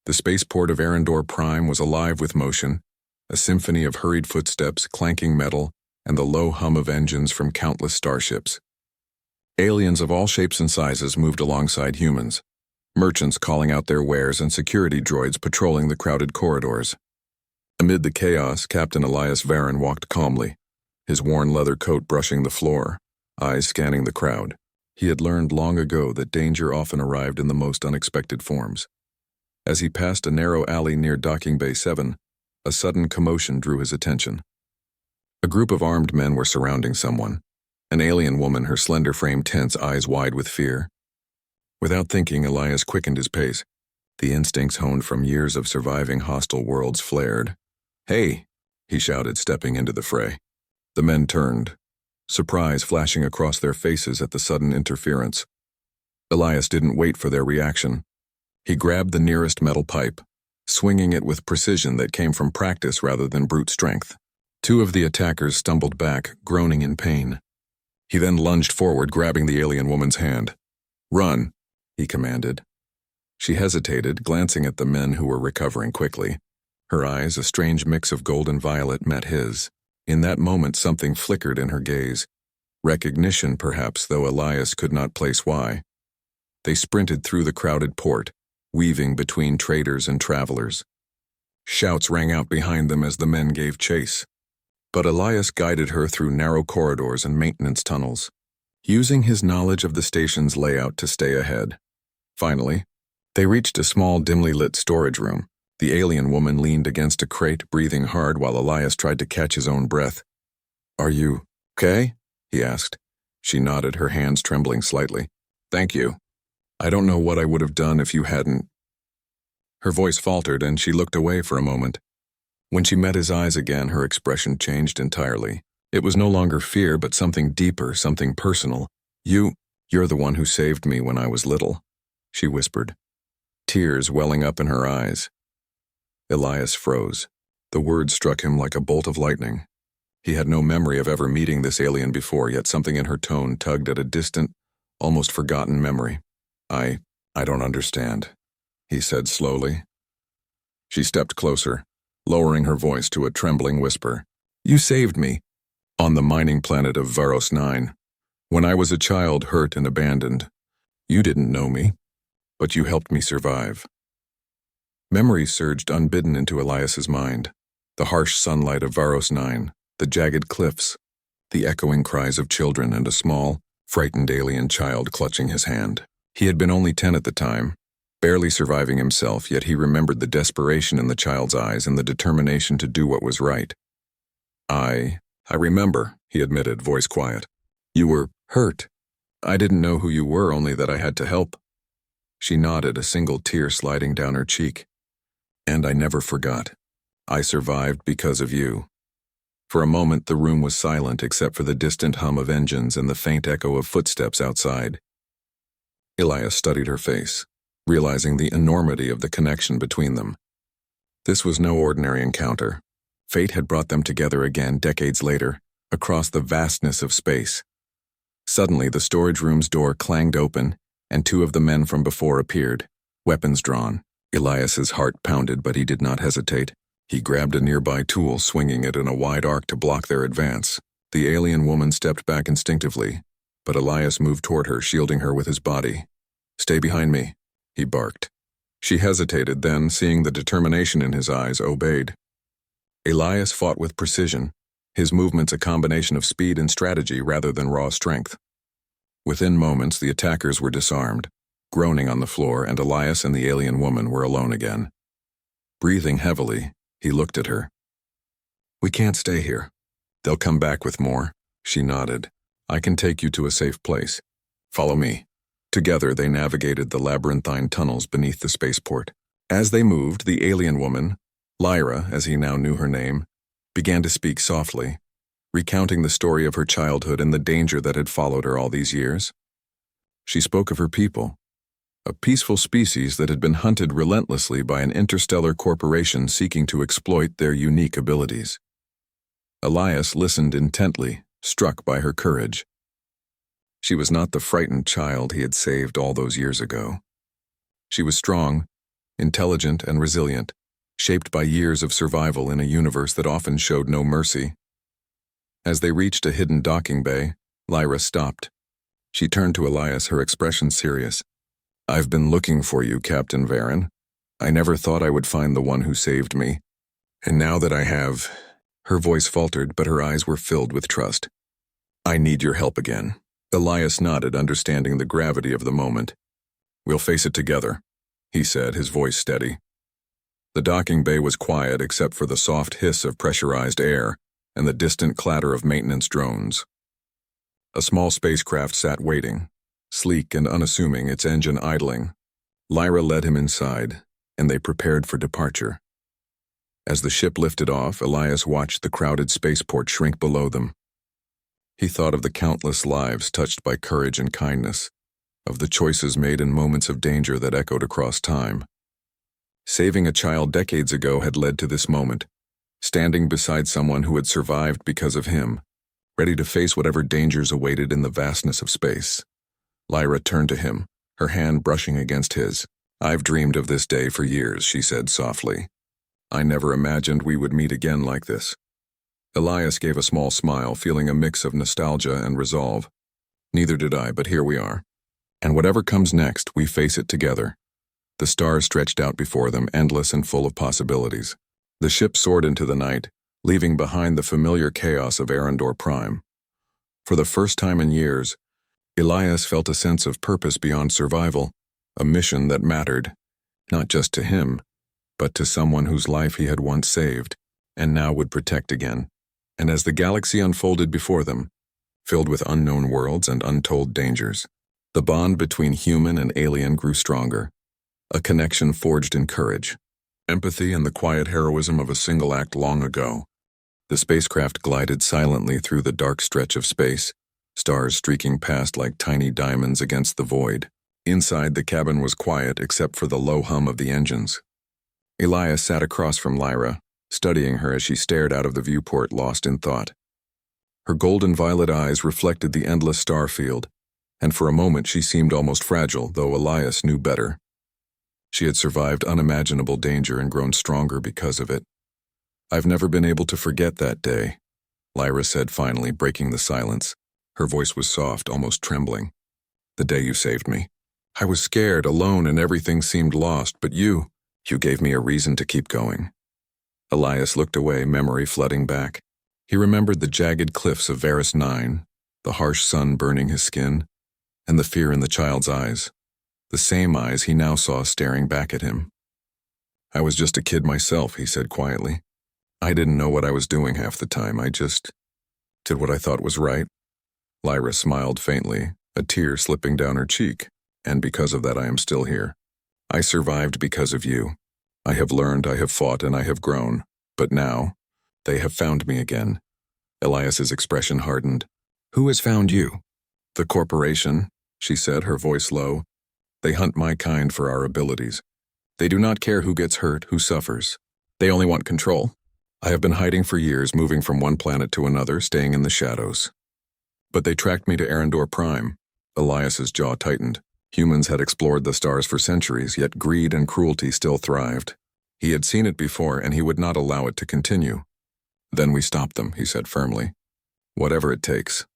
The spaceport of Arendor Prime was alive with motion, a symphony of hurried footsteps, clanking metal, and the low hum of engines from countless starships. Aliens of all shapes and sizes moved alongside humans, merchants calling out their wares and security droids patrolling the crowded corridors. Amid the chaos, Captain Elias Varon walked calmly, his worn leather coat brushing the floor, eyes scanning the crowd. He had learned long ago that danger often arrived in the most unexpected forms. As he passed a narrow alley near Docking Bay 7, a sudden commotion drew his attention. A group of armed men were surrounding someone, an alien woman, her slender frame tense, eyes wide with fear. Without thinking, Elias quickened his pace. The instincts honed from years of surviving hostile worlds flared. "Hey!" he shouted, stepping into the fray. The men turned, surprise flashing across their faces at the sudden interference. Elias didn't wait for their reaction. He grabbed the nearest metal pipe, swinging it with precision that came from practice rather than brute strength. Two of the attackers stumbled back, groaning in pain. He then lunged forward, grabbing the alien woman's hand. "Run," he commanded. She hesitated, glancing at the men who were recovering quickly. Her eyes, a strange mix of gold and violet, met his. In that moment, something flickered in her gaze. Recognition, perhaps, though Elias could not place why. They sprinted through the crowded port, weaving between traders and travelers. Shouts rang out behind them as the men gave chase. But Elias guided her through narrow corridors and maintenance tunnels, using his knowledge of the station's layout to stay ahead. Finally, they reached a small, dimly lit storage room. The alien woman leaned against a crate, breathing hard while Elias tried to catch his own breath. "Are you okay?" he asked. She nodded, her hands trembling slightly. "Thank you. I don't know what I would have done if you hadn't." Her voice faltered, and she looked away for a moment. When she met his eyes again, her expression changed entirely. It was no longer fear, but something deeper, something personal. You're the one who saved me when I was little," she whispered, tears welling up in her eyes. Elias froze. The words struck him like a bolt of lightning. He had no memory of ever meeting this alien before, yet something in her tone tugged at a distant, almost forgotten memory. I don't understand," he said slowly. She stepped closer, lowering her voice to a trembling whisper. "You saved me on the mining planet of Varos 9. When I was a child, hurt and abandoned. You didn't know me, but you helped me survive." Memories surged unbidden into Elias's mind. The harsh sunlight of Varos 9, the jagged cliffs, the echoing cries of children, and a small, frightened alien child clutching his hand. He had been only 10 at the time, barely surviving himself, yet he remembered the desperation in the child's eyes and the determination to do what was right. I remember," he admitted, voice quiet. "You were hurt. I didn't know who you were, only that I had to help." She nodded, a single tear sliding down her cheek. "And I never forgot. I survived because of you." For a moment, the room was silent except for the distant hum of engines and the faint echo of footsteps outside. Elias studied her face, realizing the enormity of the connection between them. This was no ordinary encounter. Fate had brought them together again decades later, across the vastness of space. Suddenly, the storage room's door clanged open, and two of the men from before appeared, weapons drawn. Elias's heart pounded, but he did not hesitate. He grabbed a nearby tool, swinging it in a wide arc to block their advance. The alien woman stepped back instinctively, but Elias moved toward her, shielding her with his body. "Stay behind me," he barked. She hesitated, then, seeing the determination in his eyes, obeyed. Elias fought with precision, his movements a combination of speed and strategy rather than raw strength. Within moments, the attackers were disarmed, groaning on the floor, and Elias and the alien woman were alone again. Breathing heavily, he looked at her. "We can't stay here. They'll come back with more." She nodded. "I can take you to a safe place. Follow me." Together, they navigated the labyrinthine tunnels beneath the spaceport. As they moved, the alien woman, Lyra, as he now knew her name, began to speak softly, recounting the story of her childhood and the danger that had followed her all these years. She spoke of her people, a peaceful species that had been hunted relentlessly by an interstellar corporation seeking to exploit their unique abilities. Elias listened intently, struck by her courage. She was not the frightened child he had saved all those years ago. She was strong, intelligent and resilient, shaped by years of survival in a universe that often showed no mercy. As they reached a hidden docking bay, Lyra stopped. She turned to Elias, her expression serious. "I've been looking for you, Captain Varen. I never thought I would find the one who saved me. And now that I have..." Her voice faltered, but her eyes were filled with trust. "I need your help again." Elias nodded, understanding the gravity of the moment. "We'll face it together," he said, his voice steady. The docking bay was quiet except for the soft hiss of pressurized air and the distant clatter of maintenance drones. A small spacecraft sat waiting, sleek and unassuming, its engine idling. Lyra led him inside, and they prepared for departure. As the ship lifted off, Elias watched the crowded spaceport shrink below them. He thought of the countless lives touched by courage and kindness, of the choices made in moments of danger that echoed across time. Saving a child decades ago had led to this moment, standing beside someone who had survived because of him, ready to face whatever dangers awaited in the vastness of space. Lyra turned to him, her hand brushing against his. "I've dreamed of this day for years," she said softly. "I never imagined we would meet again like this." Elias gave a small smile, feeling a mix of nostalgia and resolve. "Neither did I, but here we are. And whatever comes next, we face it together." The stars stretched out before them, endless and full of possibilities. The ship soared into the night, leaving behind the familiar chaos of Arendor Prime. For the first time in years, Elias felt a sense of purpose beyond survival, a mission that mattered, not just to him, but to someone whose life he had once saved, and now would protect again. And as the galaxy unfolded before them, filled with unknown worlds and untold dangers, the bond between human and alien grew stronger, a connection forged in courage, empathy, and the quiet heroism of a single act long ago. The spacecraft glided silently through the dark stretch of space, stars streaking past like tiny diamonds against the void. Inside, the cabin was quiet except for the low hum of the engines. Elias sat across from Lyra, studying her as she stared out of the viewport, lost in thought. Her golden violet eyes reflected the endless star field, and for a moment she seemed almost fragile, though Elias knew better. She had survived unimaginable danger and grown stronger because of it. "I've never been able to forget that day," Lyra said finally, breaking the silence. Her voice was soft, almost trembling. "The day you saved me. I was scared, alone, and everything seemed lost, but you gave me a reason to keep going." Elias looked away, memory flooding back. He remembered the jagged cliffs of Varus 9, the harsh sun burning his skin, and the fear in the child's eyes, the same eyes he now saw staring back at him. "I was just a kid myself," he said quietly. "I didn't know what I was doing half the time. I just did what I thought was right." Lyra smiled faintly, a tear slipping down her cheek. "And because of that, I am still here. I survived because of you. I have learned, I have fought, and I have grown. But now, they have found me again." Elias's expression hardened. "Who has found you?" "The corporation," she said, her voice low. "They hunt my kind for our abilities. They do not care who gets hurt, who suffers. They only want control. I have been hiding for years, moving from one planet to another, staying in the shadows. But they tracked me to Arendor Prime." Elias's jaw tightened. Humans had explored the stars for centuries, yet greed and cruelty still thrived. He had seen it before, and he would not allow it to continue. "Then we stopped them," he said firmly. "Whatever it takes."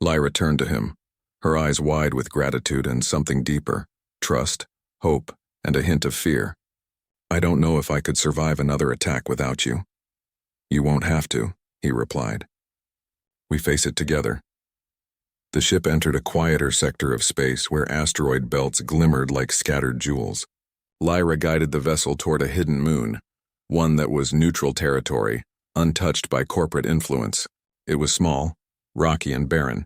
Lyra turned to him, her eyes wide with gratitude and something deeper, trust, hope, and a hint of fear. "I don't know if I could survive another attack without you." "You won't have to," he replied. "We face it together." The ship entered a quieter sector of space where asteroid belts glimmered like scattered jewels. Lyra guided the vessel toward a hidden moon, one that was neutral territory, untouched by corporate influence. It was small, rocky and barren,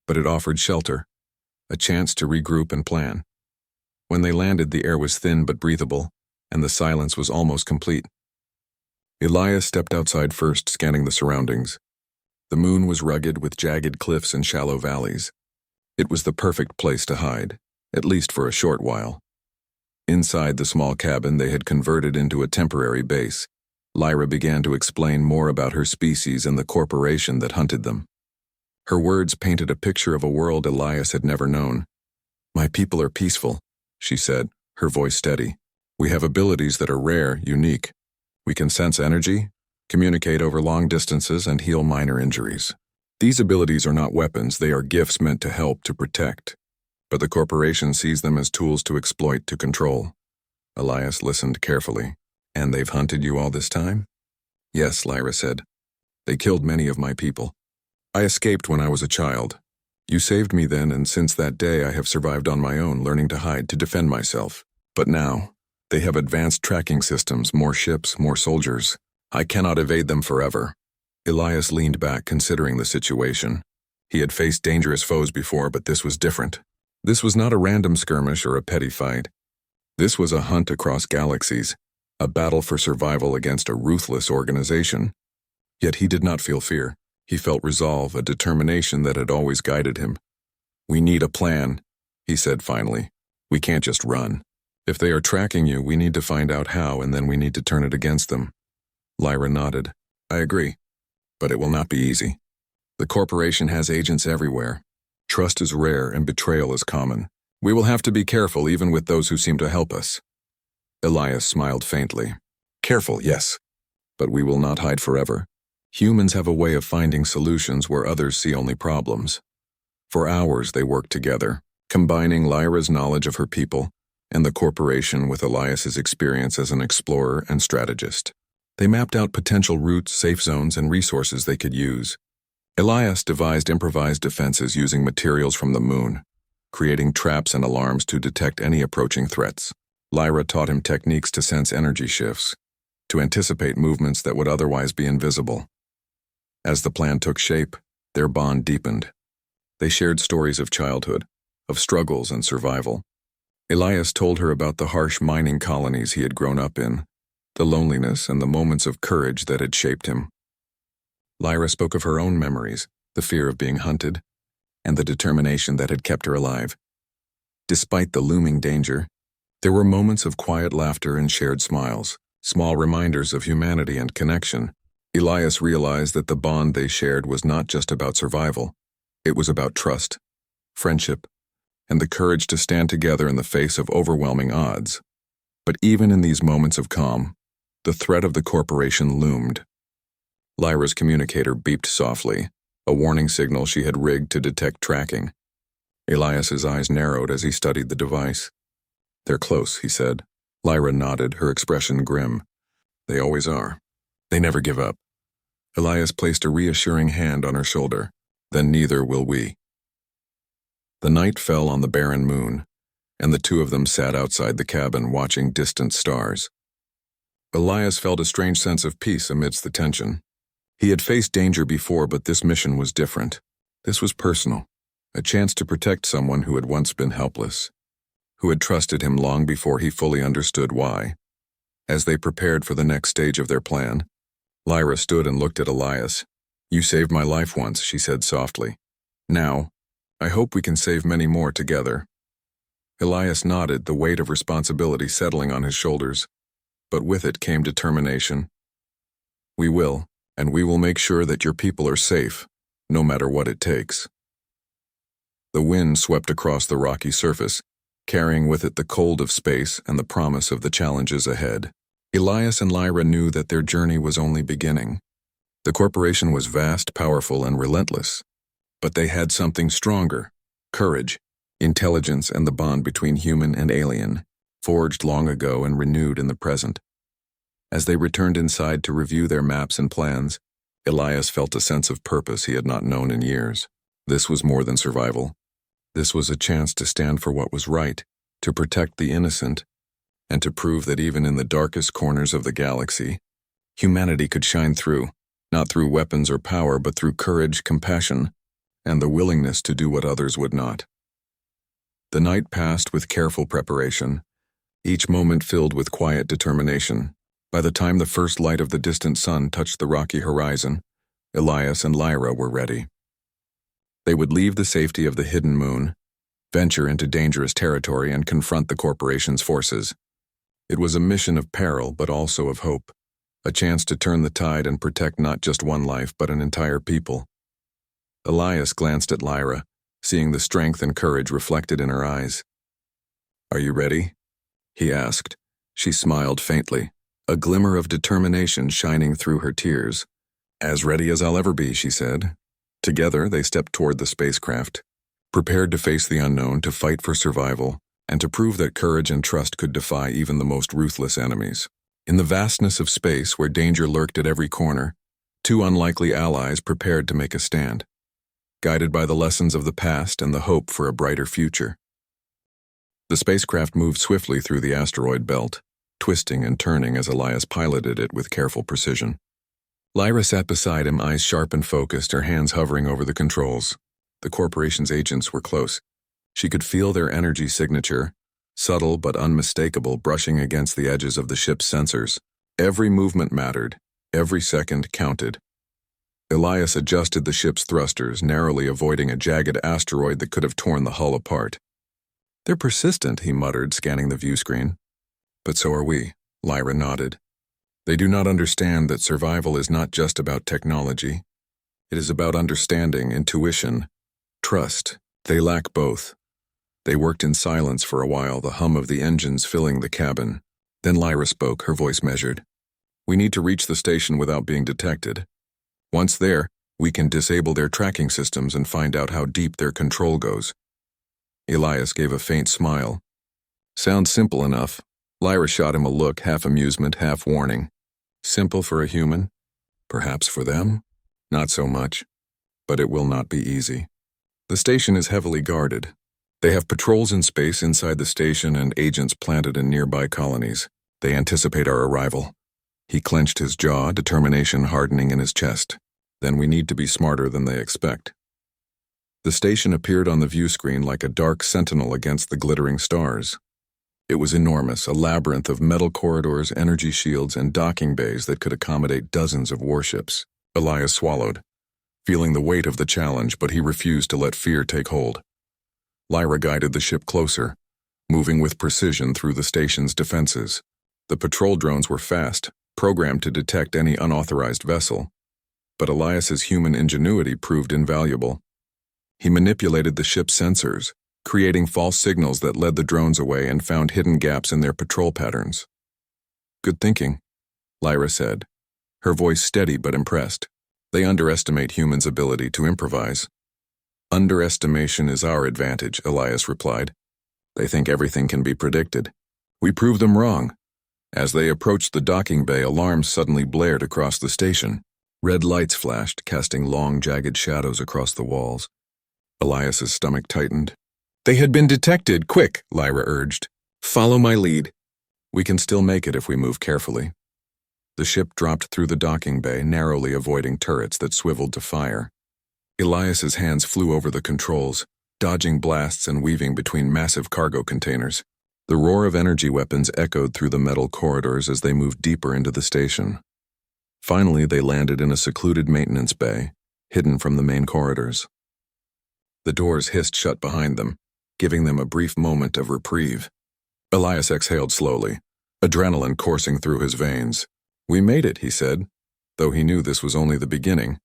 but it offered shelter, a chance to regroup and plan. When they landed, the air was thin but breathable, and the silence was almost complete. Elias stepped outside first, scanning the surroundings. The moon was rugged with jagged cliffs and shallow valleys. It was the perfect place to hide, at least for a short while. Inside the small cabin they had converted into a temporary base, Lyra began to explain more about her species and the corporation that hunted them. Her words painted a picture of a world Elias had never known. "My people are peaceful," she said, her voice steady. We have abilities that are rare, unique. We can sense energy, communicate over long distances, and heal minor injuries. These abilities are not weapons, they are gifts meant to help, to protect. But the corporation sees them as tools to exploit, to control. Elias listened carefully. And they've hunted you all this time? Yes, Lyra said. They killed many of my people. I escaped when I was a child. You saved me then, and since that day I have survived on my own, learning to hide, to defend myself. But now, they have advanced tracking systems, more ships, more soldiers. I cannot evade them forever. Elias leaned back, considering the situation. He had faced dangerous foes before, but this was different. This was not a random skirmish or a petty fight. This was a hunt across galaxies, a battle for survival against a ruthless organization. Yet he did not feel fear. He felt resolve, a determination that had always guided him. We need a plan, he said finally. We can't just run. If they are tracking you, we need to find out how, and then we need to turn it against them. Lyra nodded. I agree. But it will not be easy. The corporation has agents everywhere. Trust is rare and betrayal is common. We will have to be careful even with those who seem to help us. Elias smiled faintly. Careful, yes. But we will not hide forever. Humans have a way of finding solutions where others see only problems. For hours they worked together, combining Lyra's knowledge of her people and the corporation with Elias's experience as an explorer and strategist. They mapped out potential routes, safe zones, and resources they could use. Elias devised improvised defenses using materials from the moon, creating traps and alarms to detect any approaching threats. Lyra taught him techniques to sense energy shifts, to anticipate movements that would otherwise be invisible. As the plan took shape, their bond deepened. They shared stories of childhood, of struggles and survival. Elias told her about the harsh mining colonies he had grown up in, the loneliness and the moments of courage that had shaped him. Lyra spoke of her own memories, the fear of being hunted, and the determination that had kept her alive. Despite the looming danger, there were moments of quiet laughter and shared smiles, small reminders of humanity and connection. Elias realized that the bond they shared was not just about survival. It was about trust, friendship, and the courage to stand together in the face of overwhelming odds. But even in these moments of calm, the threat of the corporation loomed. Lyra's communicator beeped softly, a warning signal she had rigged to detect tracking. Elias's eyes narrowed as he studied the device. They're close, he said. Lyra nodded, her expression grim. They always are. They never give up. Elias placed a reassuring hand on her shoulder. Then neither will we. The night fell on the barren moon, and the two of them sat outside the cabin watching distant stars. Elias felt a strange sense of peace amidst the tension. He had faced danger before, but this mission was different. This was personal, a chance to protect someone who had once been helpless, who had trusted him long before he fully understood why. As they prepared for the next stage of their plan, Lyra stood and looked at Elias. You saved my life once, she said softly. Now, I hope we can save many more together. Elias nodded, the weight of responsibility settling on his shoulders, but with it came determination. We will, and we will make sure that your people are safe, no matter what it takes. The wind swept across the rocky surface, carrying with it the cold of space and the promise of the challenges ahead. Elias and Lyra knew that their journey was only beginning. The corporation was vast, powerful, and relentless, but they had something stronger: courage, intelligence, and the bond between human and alien, forged long ago and renewed in the present. As they returned inside to review their maps and plans, Elias felt a sense of purpose he had not known in years. This was more than survival. This was a chance to stand for what was right, to protect the innocent, and to prove that even in the darkest corners of the galaxy, humanity could shine through, not through weapons or power, but through courage, compassion, and the willingness to do what others would not. The night passed with careful preparation, each moment filled with quiet determination. By the time the first light of the distant sun touched the rocky horizon, Elias and Lyra were ready. They would leave the safety of the hidden moon, venture into dangerous territory, and confront the corporation's forces. It was a mission of peril, but also of hope, a chance to turn the tide and protect not just one life, but an entire people. Elias glanced at Lyra, seeing the strength and courage reflected in her eyes. Are you ready? He asked, She smiled faintly, a glimmer of determination shining through her tears. As ready as I'll ever be, she said. Together, they stepped toward the spacecraft, prepared to face the unknown, to fight for survival, and to prove that courage and trust could defy even the most ruthless enemies. In the vastness of space, where danger lurked at every corner, two unlikely allies prepared to make a stand, guided by the lessons of the past and the hope for a brighter future. The spacecraft moved swiftly through the asteroid belt, twisting and turning as Elias piloted it with careful precision. Lyra sat beside him, eyes sharp and focused, her hands hovering over the controls. The corporation's agents were close. She could feel their energy signature, subtle but unmistakable, brushing against the edges of the ship's sensors. Every movement mattered, every second counted. Elias adjusted the ship's thrusters, narrowly avoiding a jagged asteroid that could have torn the hull apart. "They're persistent," he muttered, scanning the view screen. "But so are we," Lyra nodded. "They do not understand that survival is not just about technology. It is about understanding, intuition, trust. They lack both." They worked in silence for a while, the hum of the engines filling the cabin. Then Lyra spoke, her voice measured. "We need to reach the station without being detected. Once there, we can disable their tracking systems and find out how deep their control goes." Elias gave a faint smile. "Sounds simple enough." Lyra shot him a look, half amusement, half warning. "Simple for a human? Perhaps for them? Not so much. But it will not be easy. The station is heavily guarded. They have patrols in space inside the station and agents planted in nearby colonies. They anticipate our arrival." He clenched his jaw, determination hardening in his chest. "Then we need to be smarter than they expect." The station appeared on the view screen like a dark sentinel against the glittering stars. It was enormous, a labyrinth of metal corridors, energy shields, and docking bays that could accommodate dozens of warships. Elias swallowed, feeling the weight of the challenge, but he refused to let fear take hold. Lyra guided the ship closer, moving with precision through the station's defenses. The patrol drones were fast, programmed to detect any unauthorized vessel, but Elias's human ingenuity proved invaluable. He manipulated the ship's sensors, creating false signals that led the drones away and found hidden gaps in their patrol patterns. "Good thinking," Lyra said, her voice steady but impressed. "They underestimate humans' ability to improvise." "Underestimation is our advantage," Elias replied. "They think everything can be predicted. We prove them wrong." As they approached the docking bay, alarms suddenly blared across the station. Red lights flashed, casting long, jagged shadows across the walls. Elias's stomach tightened. "They had been detected! Quick!" Lyra urged. "Follow my lead. We can still make it if we move carefully." The ship dropped through the docking bay, narrowly avoiding turrets that swiveled to fire. Elias's hands flew over the controls, dodging blasts and weaving between massive cargo containers. The roar of energy weapons echoed through the metal corridors as they moved deeper into the station. Finally, they landed in a secluded maintenance bay, hidden from the main corridors. The doors hissed shut behind them, giving them a brief moment of reprieve. Elias exhaled slowly, adrenaline coursing through his veins. "We made it," he said, though he knew this was only the beginning.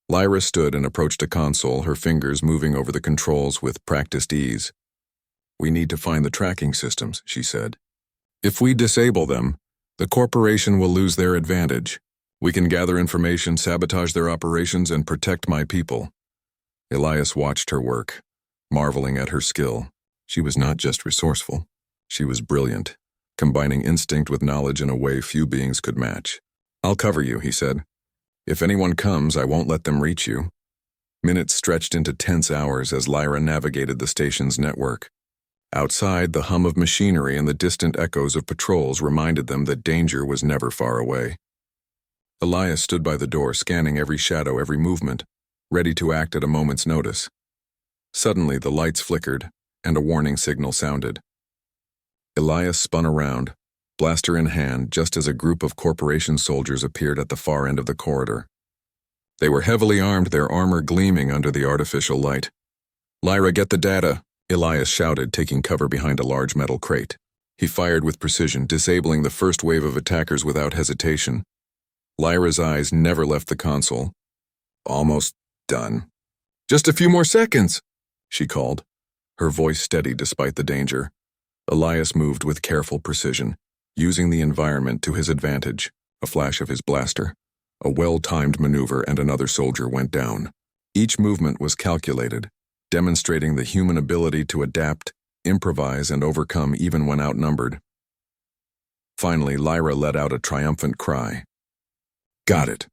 Lyra stood and approached a console, her fingers moving over the controls with practiced ease. "We need to find the tracking systems," she said. "If we disable them, the corporation will lose their advantage. We can gather information, sabotage their operations, and protect my people." Elias watched her work, marveling at her skill. She was not just resourceful. She was brilliant, combining instinct with knowledge in a way few beings could match. "I'll cover you," he said. "If anyone comes, I won't let them reach you." Minutes stretched into tense hours as Lyra navigated the station's network. Outside, the hum of machinery and the distant echoes of patrols reminded them that danger was never far away. Elias stood by the door, scanning every shadow, every movement, ready to act at a moment's notice. Suddenly, the lights flickered, and a warning signal sounded. Elias spun around, blaster in hand, just as a group of corporation soldiers appeared at the far end of the corridor. They were heavily armed, their armor gleaming under the artificial light. "Lyra, get the data," Elias shouted, taking cover behind a large metal crate. He fired with precision, disabling the first wave of attackers without hesitation. Lyra's eyes never left the console. "Almost done." "Just a few more seconds," she called, her voice steady despite the danger. Elias moved with careful precision, using the environment to his advantage. A flash of his blaster, a well-timed maneuver, and another soldier went down. Each movement was calculated, demonstrating the human ability to adapt, improvise, and overcome even when outnumbered. Finally, Lyra let out a triumphant cry. "Got it!"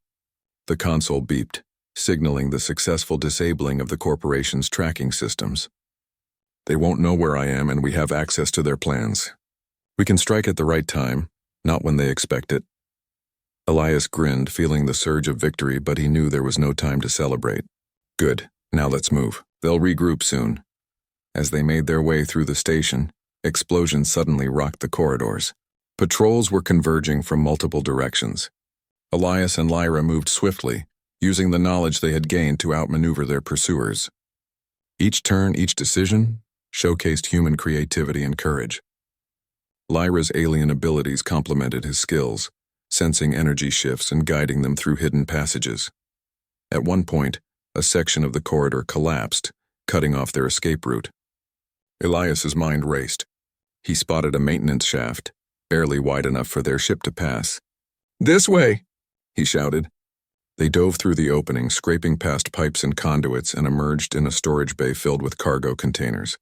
The console beeped, signaling the successful disabling of the corporation's tracking systems. "They won't know where I am, and we have access to their plans. We can strike at the right time, not when they expect it." Elias grinned, feeling the surge of victory, but he knew there was no time to celebrate. "Good, now let's move. They'll regroup soon." As they made their way through the station, explosions suddenly rocked the corridors. Patrols were converging from multiple directions. Elias and Lyra moved swiftly, using the knowledge they had gained to outmaneuver their pursuers. Each turn, each decision, showcased human creativity and courage. Lyra's alien abilities complemented his skills, sensing energy shifts and guiding them through hidden passages. At one point, a section of the corridor collapsed, cutting off their escape route. Elias's mind raced. He spotted a maintenance shaft, barely wide enough for their ship to pass. "This way!" he shouted. They dove through the opening, scraping past pipes and conduits, and emerged in a storage bay filled with cargo containers.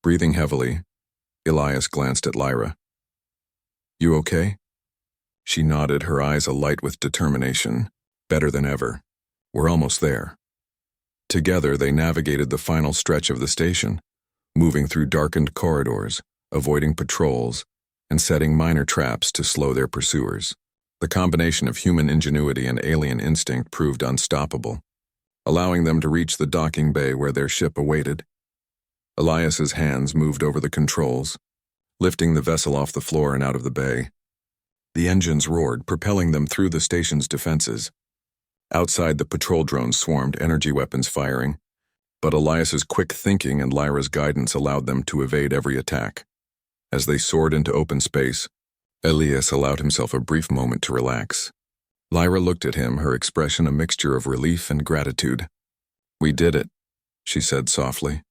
Breathing heavily, Elias glanced at Lyra. "You okay?" She nodded, her eyes alight with determination. "Better than ever. We're almost there." Together, they navigated the final stretch of the station, moving through darkened corridors, avoiding patrols, and setting minor traps to slow their pursuers. The combination of human ingenuity and alien instinct proved unstoppable, allowing them to reach the docking bay where their ship awaited. Elias's hands moved over the controls, lifting the vessel off the floor and out of the bay. The engines roared, propelling them through the station's defenses. Outside, the patrol drones swarmed, energy weapons firing, but Elias's quick thinking and Lyra's guidance allowed them to evade every attack. As they soared into open space, Elias allowed himself a brief moment to relax. Lyra looked at him, her expression a mixture of relief and gratitude. "We did it," she said softly.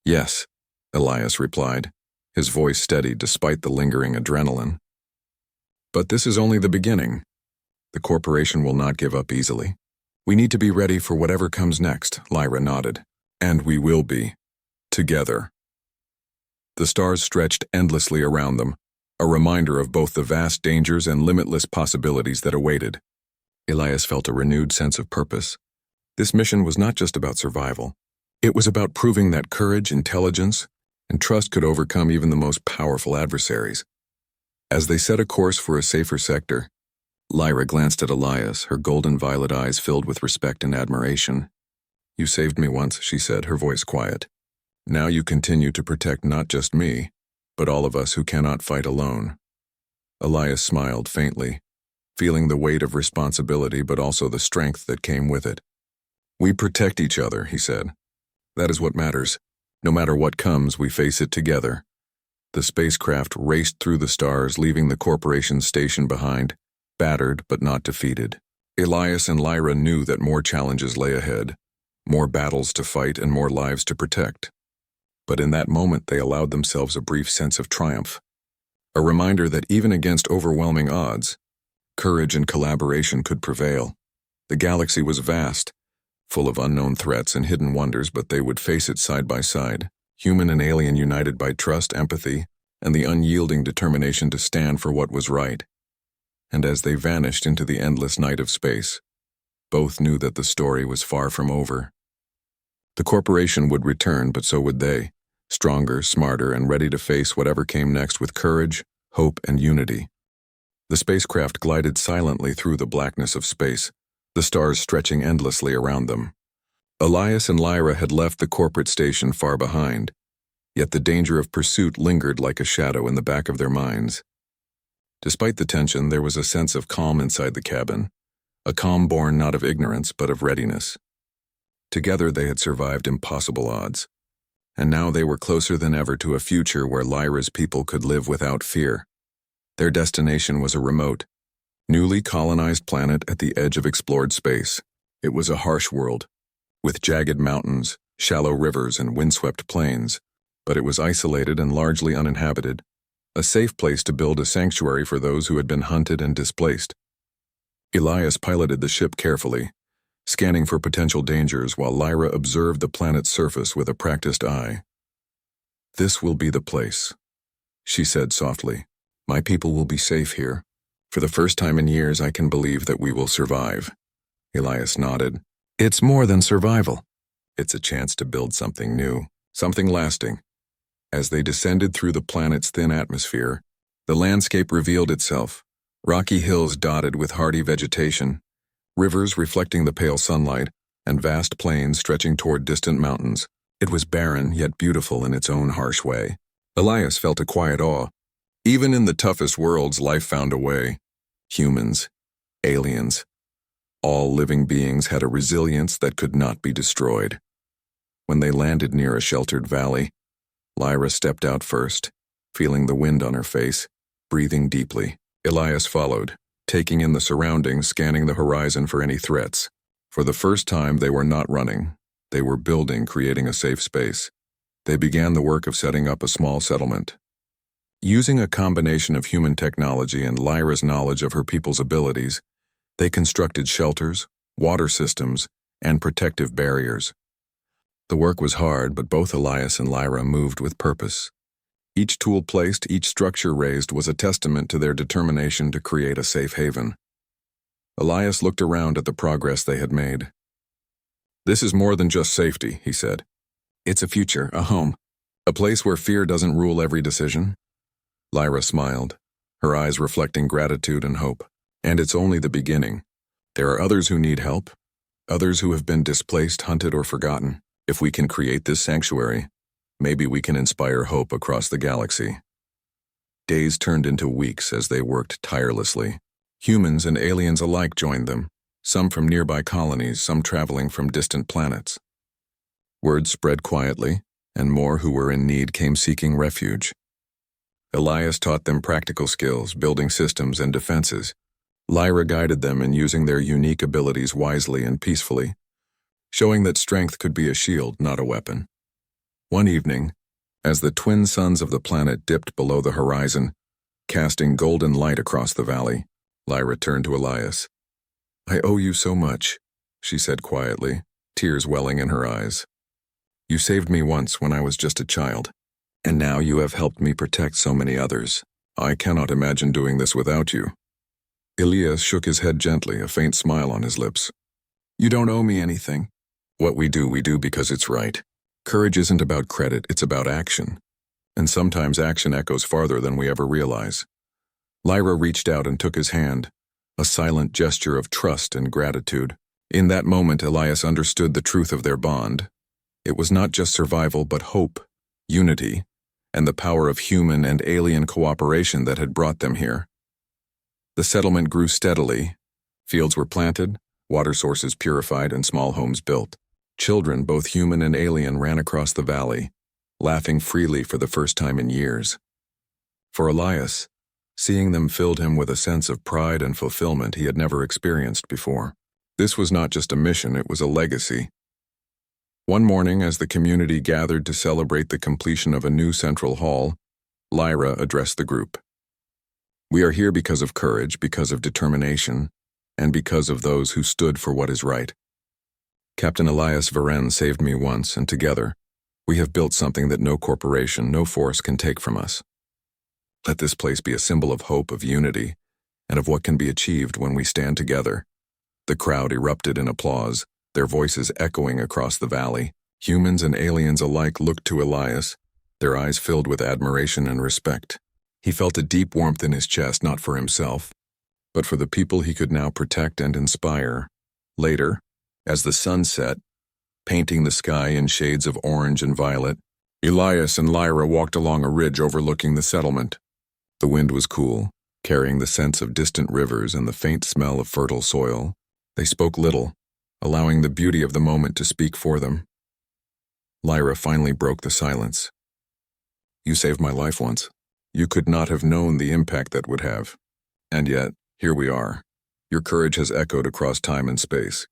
"Yes," Elias replied, his voice steady despite the lingering adrenaline. "But this is only the beginning. The corporation will not give up easily. We need to be ready for whatever comes next," Lyra nodded. "And we will be. Together." The stars stretched endlessly around them, a reminder of both the vast dangers and limitless possibilities that awaited. Elias felt a renewed sense of purpose. This mission was not just about survival. It was about proving that courage, intelligence, and trust could overcome even the most powerful adversaries. As they set a course for a safer sector, Lyra glanced at Elias, her golden violet eyes filled with respect and admiration. "You saved me once," she said, her voice quiet. "Now you continue to protect not just me, but all of us who cannot fight alone." Elias smiled faintly, feeling the weight of responsibility but also the strength that came with it. "We protect each other," he said. "That is what matters. No matter what comes, we face it together." The spacecraft raced through the stars, leaving the corporation's station behind, battered but not defeated. Elias and Lyra knew that more challenges lay ahead, more battles to fight and more lives to protect. But in that moment they allowed themselves a brief sense of triumph, a reminder that even against overwhelming odds, courage and collaboration could prevail. The galaxy was vast, full of unknown threats and hidden wonders, but they would face it side by side, human and alien united by trust, empathy, and the unyielding determination to stand for what was right. And as they vanished into the endless night of space, both knew that the story was far from over. The corporation would return, but so would they, stronger, smarter, and ready to face whatever came next with courage, hope, and unity. The spacecraft glided silently through the blackness of space, the stars stretching endlessly around them. Elias and Lyra had left the corporate station far behind, yet the danger of pursuit lingered like a shadow in the back of their minds. Despite the tension, there was a sense of calm inside the cabin, a calm born not of ignorance but of readiness. Together they had survived impossible odds, and now they were closer than ever to a future where Lyra's people could live without fear. Their destination was a remote, newly colonized planet at the edge of explored space. It was a harsh world, with jagged mountains, shallow rivers, and windswept plains, but it was isolated and largely uninhabited. a safe place to build a sanctuary for those who had been hunted and displaced. Elias piloted the ship carefully, scanning for potential dangers while Lyra observed the planet's surface with a practiced eye. "This will be the place," she said softly. "My people will be safe here. For the first time in years, I can believe that we will survive." Elias nodded. "It's more than survival. It's a chance to build something new, something lasting." As they descended through the planet's thin atmosphere, the landscape revealed itself, rocky hills dotted with hardy vegetation, rivers reflecting the pale sunlight, and vast plains stretching toward distant mountains. It was barren, yet beautiful in its own harsh way. Elias felt a quiet awe. Even in the toughest worlds, life found a way. Humans, aliens, all living beings had a resilience that could not be destroyed. When they landed near a sheltered valley, Lyra stepped out first, feeling the wind on her face, breathing deeply. Elias followed, taking in the surroundings, scanning the horizon for any threats. For the first time, they were not running. They were building, creating a safe space. They began the work of setting up a small settlement. Using a combination of human technology and Lyra's knowledge of her people's abilities, they constructed shelters, water systems, and protective barriers. The work was hard, but both Elias and Lyra moved with purpose. Each tool placed, each structure raised was a testament to their determination to create a safe haven. Elias looked around at the progress they had made. "This is more than just safety," he said. "It's a future, a home, a place where fear doesn't rule every decision." Lyra smiled, her eyes reflecting gratitude and hope. "And it's only the beginning. There are others who need help, others who have been displaced, hunted, or forgotten. If we can create this sanctuary, maybe we can inspire hope across the galaxy." Days turned into weeks as they worked tirelessly. Humans and aliens alike joined them, some from nearby colonies, some traveling from distant planets. Word spread quietly, and more who were in need came seeking refuge. Elias taught them practical skills, building systems and defenses. Lyra guided them in using their unique abilities wisely and peacefully, showing that strength could be a shield, not a weapon. One evening, as the twin suns of the planet dipped below the horizon, casting golden light across the valley, Lyra turned to Elias. "I owe you so much," she said quietly, tears welling in her eyes. "You saved me once when I was just a child, and now you have helped me protect so many others. I cannot imagine doing this without you." Elias shook his head gently, a faint smile on his lips. "You don't owe me anything. What we do because it's right. Courage isn't about credit, it's about action. And sometimes action echoes farther than we ever realize." Lyra reached out and took his hand, a silent gesture of trust and gratitude. In that moment, Elias understood the truth of their bond. It was not just survival, but hope, unity, and the power of human and alien cooperation that had brought them here. The settlement grew steadily. Fields were planted, water sources purified, and small homes built. Children, both human and alien, ran across the valley, laughing freely for the first time in years. For Elias, seeing them filled him with a sense of pride and fulfillment he had never experienced before. This was not just a mission, it was a legacy. One morning, as the community gathered to celebrate the completion of a new central hall, Lyra addressed the group. "We are here because of courage, because of determination, and because of those who stood for what is right. Captain Elias Varen saved me once, and together, we have built something that no corporation, no force can take from us. Let this place be a symbol of hope, of unity, and of what can be achieved when we stand together." The crowd erupted in applause, their voices echoing across the valley. Humans and aliens alike looked to Elias, their eyes filled with admiration and respect. He felt a deep warmth in his chest, not for himself, but for the people he could now protect and inspire. Later, as the sun set, painting the sky in shades of orange and violet, Elias and Lyra walked along a ridge overlooking the settlement. The wind was cool, carrying the scents of distant rivers and the faint smell of fertile soil. They spoke little, allowing the beauty of the moment to speak for them. Lyra finally broke the silence. "You saved my life once. You could not have known the impact that would have. And yet, here we are. Your courage has echoed across time and space.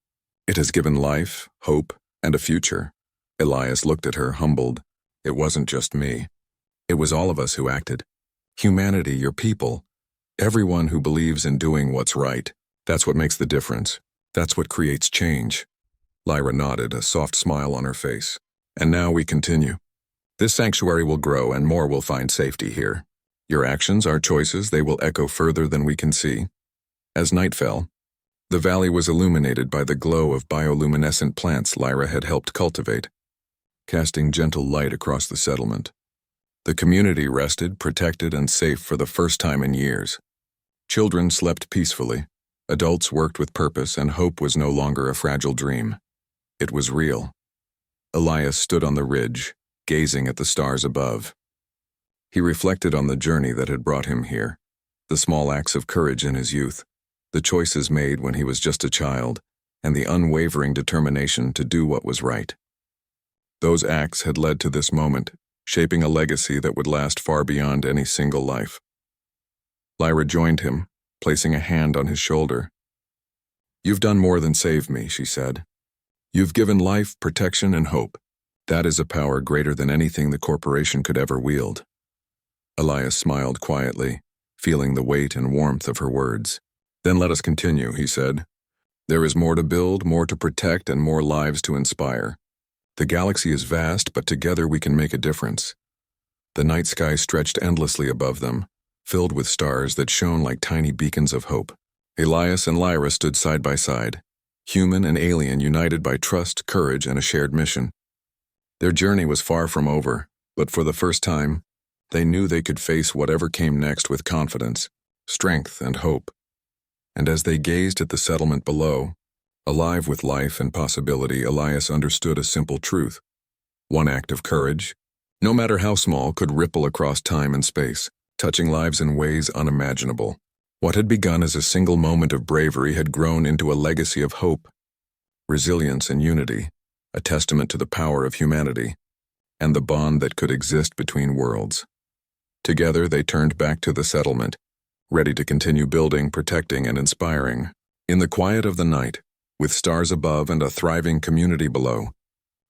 It has given life, hope, and a future." Elias looked at her, humbled. "It wasn't just me. It was all of us who acted. Humanity, your people. Everyone who believes in doing what's right. That's what makes the difference. That's what creates change. Lyra nodded, a soft smile on her face. And now we continue. This sanctuary will grow and more will find safety here. Your actions, our choices, they will echo further than we can see. As night fell, the valley was illuminated by the glow of bioluminescent plants Lyra had helped cultivate, casting gentle light across the settlement. The community rested, protected, and safe for the first time in years. Children slept peacefully, adults worked with purpose, and hope was no longer a fragile dream. It was real. Elias stood on the ridge, gazing at the stars above. He reflected on the journey that had brought him here, the small acts of courage in his youth, the choices made when he was just a child, and the unwavering determination to do what was right. Those acts had led to this moment, shaping a legacy that would last far beyond any single life. Lyra joined him, placing a hand on his shoulder. "You've done more than save me," she said. "You've given life, protection, and hope. That is a power greater than anything the corporation could ever wield." Elias smiled quietly, feeling the weight and warmth of her words. "Then let us continue," he said. "There is more to build, more to protect, and more lives to inspire. The galaxy is vast, but together we can make a difference." The night sky stretched endlessly above them, filled with stars that shone like tiny beacons of hope. Elias and Lyra stood side by side, human and alien united by trust, courage, and a shared mission. Their journey was far from over, but for the first time, they knew they could face whatever came next with confidence, strength, and hope. And as they gazed at the settlement below, alive with life and possibility, Elias understood a simple truth. One act of courage, no matter how small, could ripple across time and space, touching lives in ways unimaginable. What had begun as a single moment of bravery had grown into a legacy of hope, resilience, and unity, a testament to the power of humanity and the bond that could exist between worlds. Together, they turned back to the settlement, ready to continue building, protecting, and inspiring. In the quiet of the night, with stars above and a thriving community below,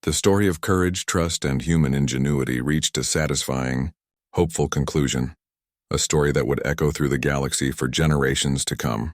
the story of courage, trust, and human ingenuity reached a satisfying, hopeful conclusion, a story that would echo through the galaxy for generations to come.